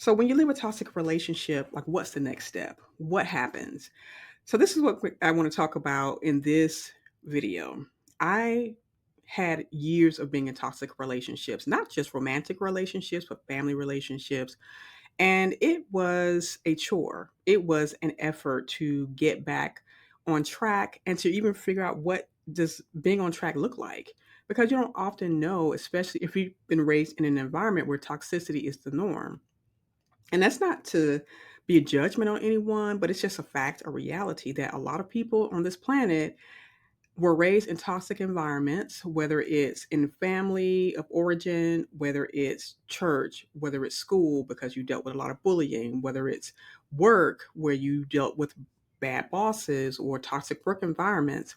So when you leave a toxic relationship, like what's the next step? What happens? So this is what I want to talk about in this video. I had years of being in toxic relationships, not just romantic relationships, but family relationships. And it was a chore. It was an effort to get back on track and to even figure out what does being on track look like. Because you don't often know, especially if you've been raised in an environment where toxicity is the norm. And that's not to be a judgment on anyone, but it's just a fact, a reality that a lot of people on this planet were raised in toxic environments, whether it's in family of origin, whether it's church, whether it's school, because you dealt with a lot of bullying, whether it's work, where you dealt with bad bosses or toxic work environments.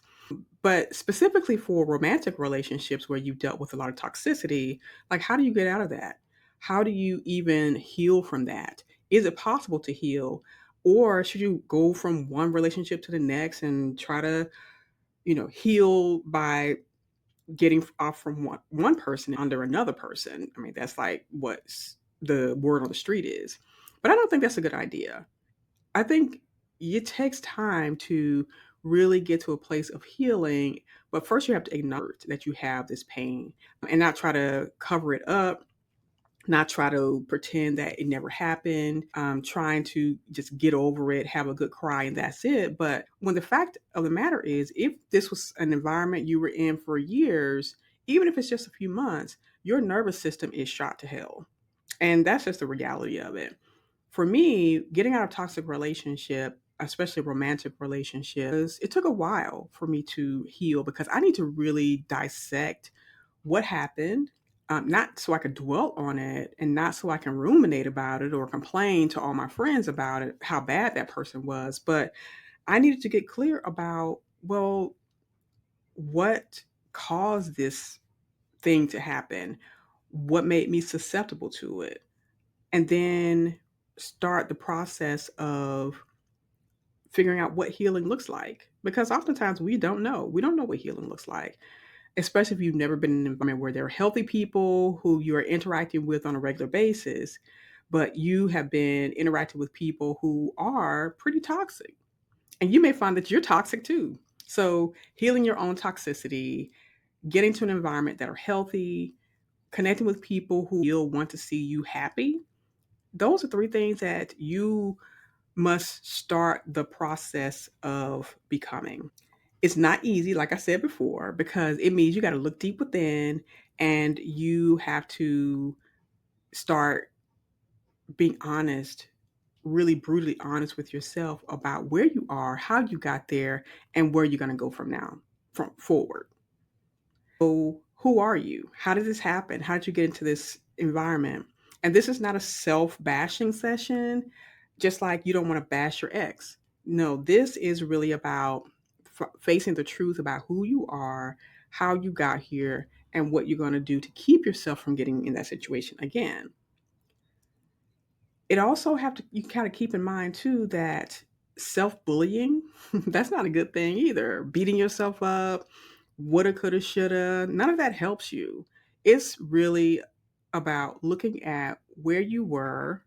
But specifically for romantic relationships where you dealt with a lot of toxicity, like how do you get out of that? How do you even heal from that? Is it possible to heal? Or should you go from one relationship to the next and try to, heal by getting off from one person under another person? I mean, that's like what the word on the street is. But I don't think that's a good idea. I think it takes time to really get to a place of healing, but first you have to acknowledge that you have this pain and not try to cover it up, not try to pretend that it never happened, trying to just get over it, have a good cry, and that's it. But when the fact of the matter is, if this was an environment you were in for years, even if it's just a few months, your nervous system is shot to hell. And that's just the reality of it. For me, getting out of toxic relationship, especially romantic relationships, it took a while for me to heal because I need to really dissect what happened, not so I could dwell on it and not so I can ruminate about it or complain to all my friends about it, how bad that person was. But I needed to get clear about, well, what caused this thing to happen? What made me susceptible to it? And then start the process of figuring out what healing looks like. Because oftentimes we don't know. We don't know what healing looks like, especially if you've never been in an environment where there are healthy people who you are interacting with on a regular basis, but you have been interacting with people who are pretty toxic. And you may find that you're toxic too. So, healing your own toxicity, getting to an environment that are healthy, connecting with people who you'll want to see you happy. Those are three things that you must start the process of becoming. It's not easy, like I said before, because it means you got to look deep within and you have to start being honest, really brutally honest with yourself about where you are, how you got there, and where you're going to go from now, from forward. So, who are you? How did this happen? How did you get into this environment? And this is not a self bashing session, just like you don't want to bash your ex. No, this is really about facing the truth about who you are, how you got here, and what you're going to do to keep yourself from getting in that situation again. It also have to you kind of keep in mind too that self-bullying, that's not a good thing either. Beating yourself up, woulda, coulda, shoulda, none of that helps you. It's really about looking at where you were,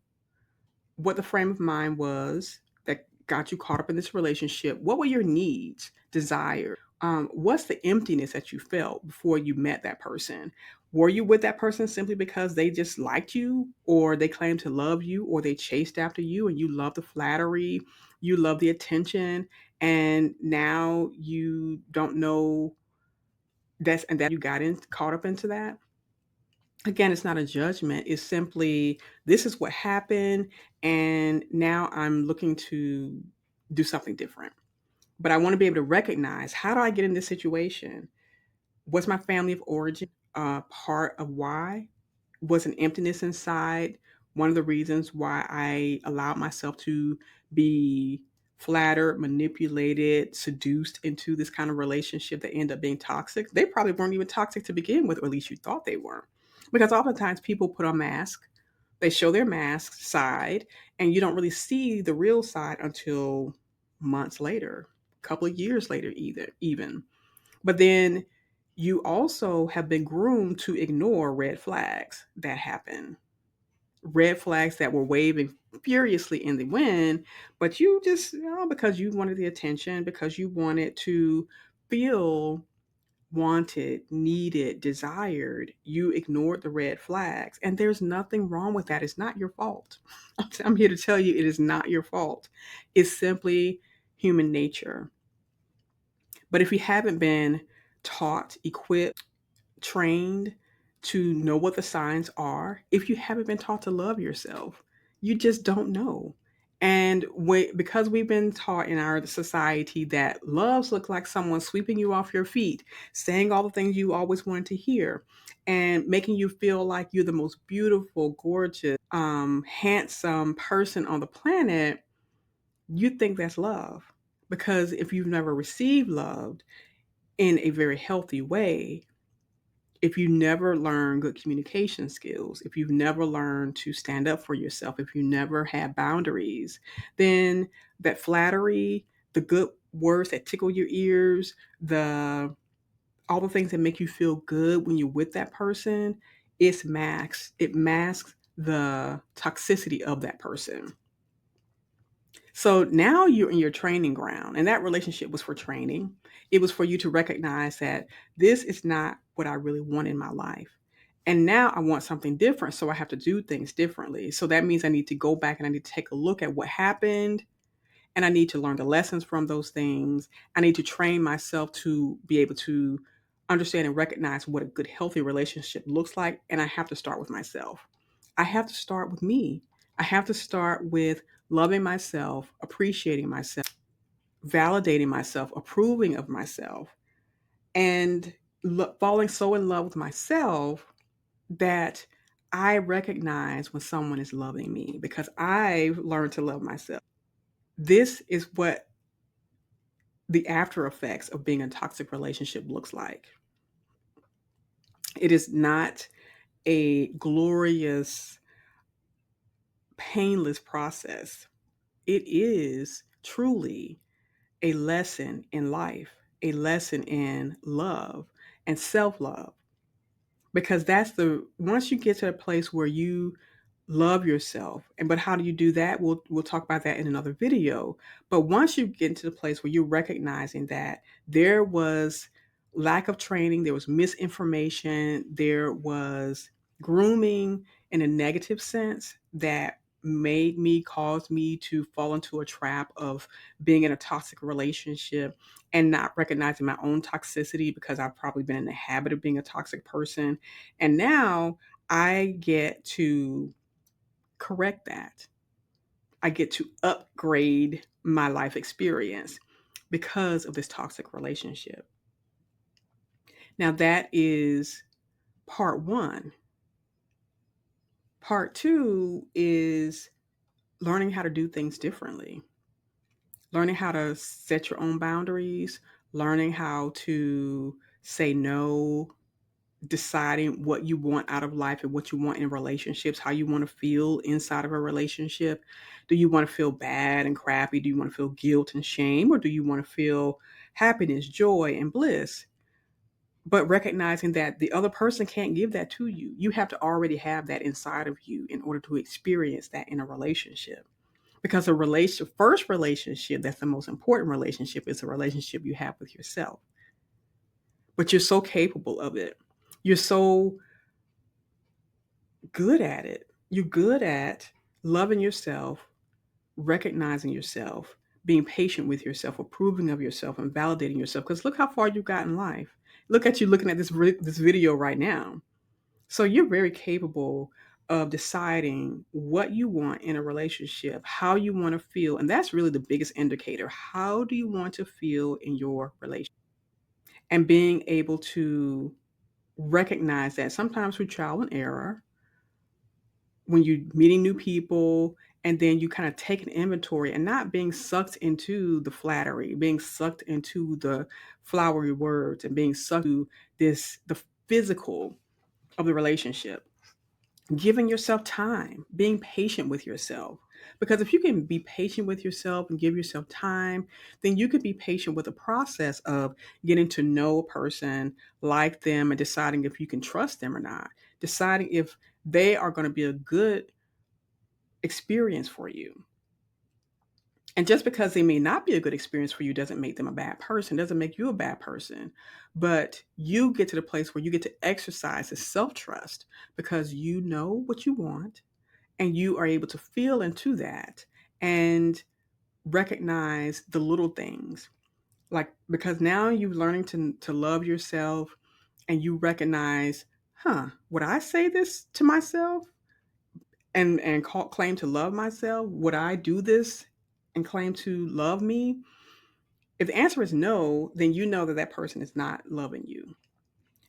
what the frame of mind was that got you caught up in this relationship. What were your needs, desires? What's the emptiness that you felt before you met that person? Were you with that person simply because they just liked you, or they claimed to love you, or they chased after you and you love the flattery, you love the attention, and now you don't know that you got in caught up into that? Again, it's not a judgment. It's simply this is what happened, and now I'm looking to do something different. But I want to be able to recognize, how do I get in this situation? Was my family of origin part of why? Was an emptiness inside one of the reasons why I allowed myself to be flattered, manipulated, seduced into this kind of relationship that ended up being toxic? They probably weren't even toxic to begin with, or at least you thought they weren't. Because oftentimes people put on masks, they show their mask side, and you don't really see the real side until months later, a couple of years later, either even. But then you also have been groomed to ignore red flags that happen. red flags that were waving furiously in the wind, but you just, because you wanted the attention, because you wanted to feel wanted, needed, desired, you ignored the red flags. And there's nothing wrong with that. It's not your fault. I'm here to tell you it is not your fault. It's simply human nature. But if you haven't been taught, equipped, trained to know what the signs are, if you haven't been taught to love yourself, you just don't know. And because we've been taught in our society that loves look like someone sweeping you off your feet, saying all the things you always wanted to hear, and making you feel like you're the most beautiful, gorgeous, handsome person on the planet, you think that's love. Because if you've never received love in a very healthy way, if you never learn good communication skills, if you've never learned to stand up for yourself, if you never had boundaries, then that flattery, the good words that tickle your ears, the all the things that make you feel good when you're with that person, it masks the toxicity of that person. So now you're in your training ground, and that relationship was for training. It was for you to recognize that this is not what I really want in my life. And now I want something different. So I have to do things differently. So that means I need to go back and I need to take a look at what happened. And I need to learn the lessons from those things. I need to train myself to be able to understand and recognize what a good, healthy relationship looks like. And I have to start with myself. I have to start with me. I have to start with loving myself, appreciating myself, validating myself, approving of myself, and falling so in love with myself that I recognize when someone is loving me because I've learned to love myself. This is what the after effects of being in a toxic relationship looks like. It is not a glorious, painless process. It is truly a lesson in life, a lesson in love and self love. Because that's once you get to a place where you love yourself, but how do you do that? We'll talk about that in another video. But once you get into the place where you're recognizing that there was lack of training, there was misinformation, there was grooming in a negative sense that caused me to fall into a trap of being in a toxic relationship and not recognizing my own toxicity because I've probably been in the habit of being a toxic person. And now I get to correct that. I get to upgrade my life experience because of this toxic relationship. Now, that is part one. Part two is learning how to do things differently, learning how to set your own boundaries, learning how to say no, deciding what you want out of life and what you want in relationships, how you want to feel inside of a relationship. Do you want to feel bad and crappy? Do you want to feel guilt and shame? Or do you want to feel happiness, joy, and bliss? But recognizing that the other person can't give that to you. You have to already have that inside of you in order to experience that in a relationship. Because first relationship, that's the most important relationship, is a relationship you have with yourself. But you're so capable of it. You're so good at it. You're good at loving yourself, recognizing yourself, being patient with yourself, approving of yourself, and validating yourself. Because look how far you've got in life. Look at you looking at this video right now. So you're very capable of deciding what you want in a relationship, how you want to feel. And that's really the biggest indicator. How do you want to feel in your relationship? And being able to recognize that sometimes through trial and error, when you're meeting new people, and then you kind of take an inventory and not being sucked into the flattery, being sucked into the flowery words, and being sucked to the physical of the relationship, giving yourself time, being patient with yourself. Because if you can be patient with yourself and give yourself time, then you could be patient with the process of getting to know a person, like them, and deciding if you can trust them or not, deciding if they are going to be a good experience for you. And just because they may not be a good experience for you doesn't make them a bad person, doesn't make you a bad person. But you get to the place where you get to exercise the self trust because you know what you want and you are able to feel into that and recognize the little things. Like, because now you're learning to love yourself and you recognize, would I say this to myself and claim to love myself? Would I do this and claim to love me? If the answer is no, then you know that that person is not loving you.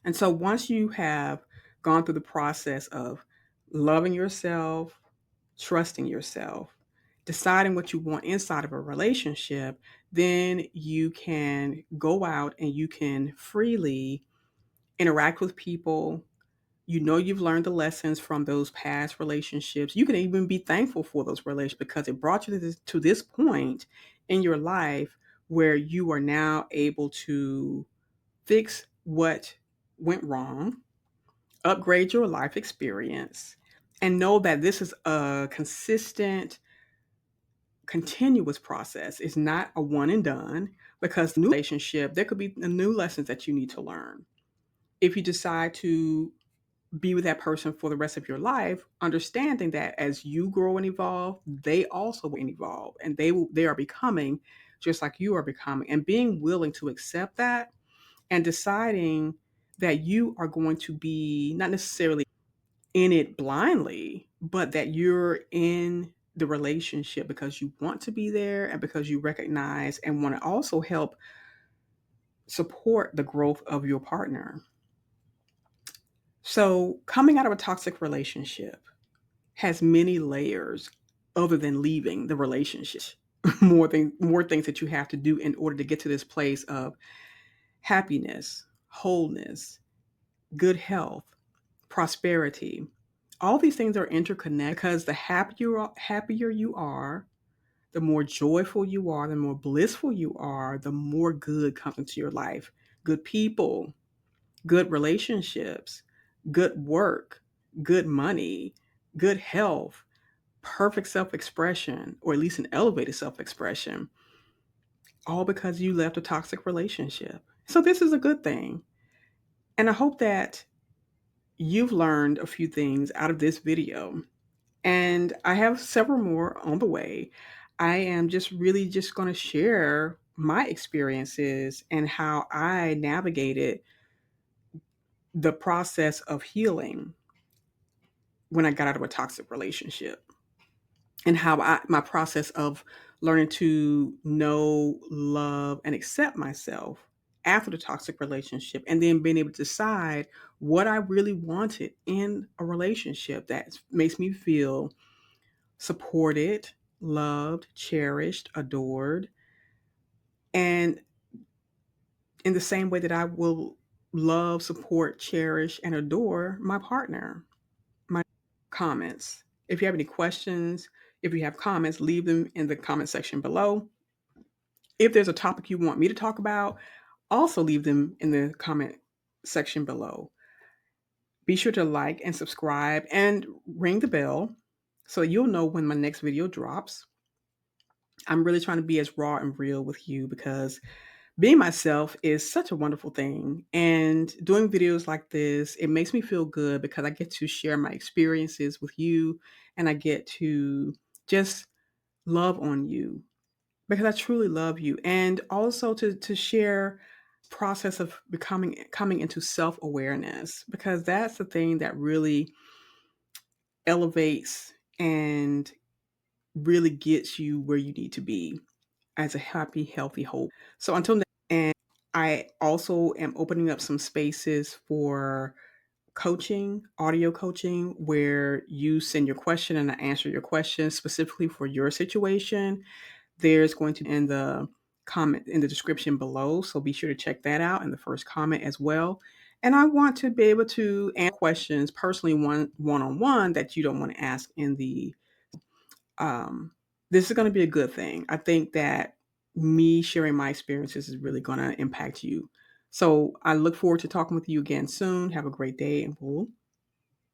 And so once you have gone through the process of loving yourself, trusting yourself, deciding what you want inside of a relationship, then you can go out and you can freely interact with people. You know you've learned the lessons from those past relationships. You can even be thankful for those relationships because it brought you to this point in your life where you are now able to fix what went wrong, upgrade your life experience, and know that this is a consistent, continuous process. It's not a one and done because new relationship, there could be new lessons that you need to learn. If you decide to be with that person for the rest of your life, understanding that as you grow and evolve, they also will evolve and they are becoming just like you are becoming, and being willing to accept that and deciding that you are going to be not necessarily in it blindly, but that you're in the relationship because you want to be there and because you recognize and want to also help support the growth of your partner. So, coming out of a toxic relationship has many layers other than leaving the relationship. More things that you have to do in order to get to this place of happiness, wholeness, good health, prosperity. All these things are interconnected because the happier you are, the more joyful you are, the more blissful you are, the more good comes into your life. Good people, good relationships, good work, good money, good health, perfect self expression, or at least an elevated self expression, all because you left a toxic relationship. So, this is a good thing. And I hope that you've learned a few things out of this video. And I have several more on the way. I am just really just going to share my experiences and how I navigated the process of healing when I got out of a toxic relationship, and how my process of learning to know, love, and accept myself after the toxic relationship, and then being able to decide what I really wanted in a relationship that makes me feel supported, loved, cherished, adored, and in the same way that I will love, support, cherish, and adore my partner. My comments. If you have any questions, if you have comments, leave them in the comment section below. If there's a topic you want me to talk about, also leave them in the comment section below. Be sure to like and subscribe and ring the bell so you'll know when my next video drops. I'm really trying to be as raw and real with you because being myself is such a wonderful thing. And doing videos like this, it makes me feel good because I get to share my experiences with you and I get to just love on you because I truly love you. And also to share process of coming into self-awareness, because that's the thing that really elevates and really gets you where you need to be as a happy, healthy, whole. So until next, and I also am opening up some spaces for coaching, audio coaching, where you send your question and I answer your question specifically for your situation. There's going to be in the comment in the description below. So be sure to check that out in the first comment as well. And I want to be able to answer questions personally, on one that you don't want to ask in the um, this is going to be a good thing. I think that me sharing my experiences is really going to impact you. So I look forward to talking with you again soon. Have a great day and we'll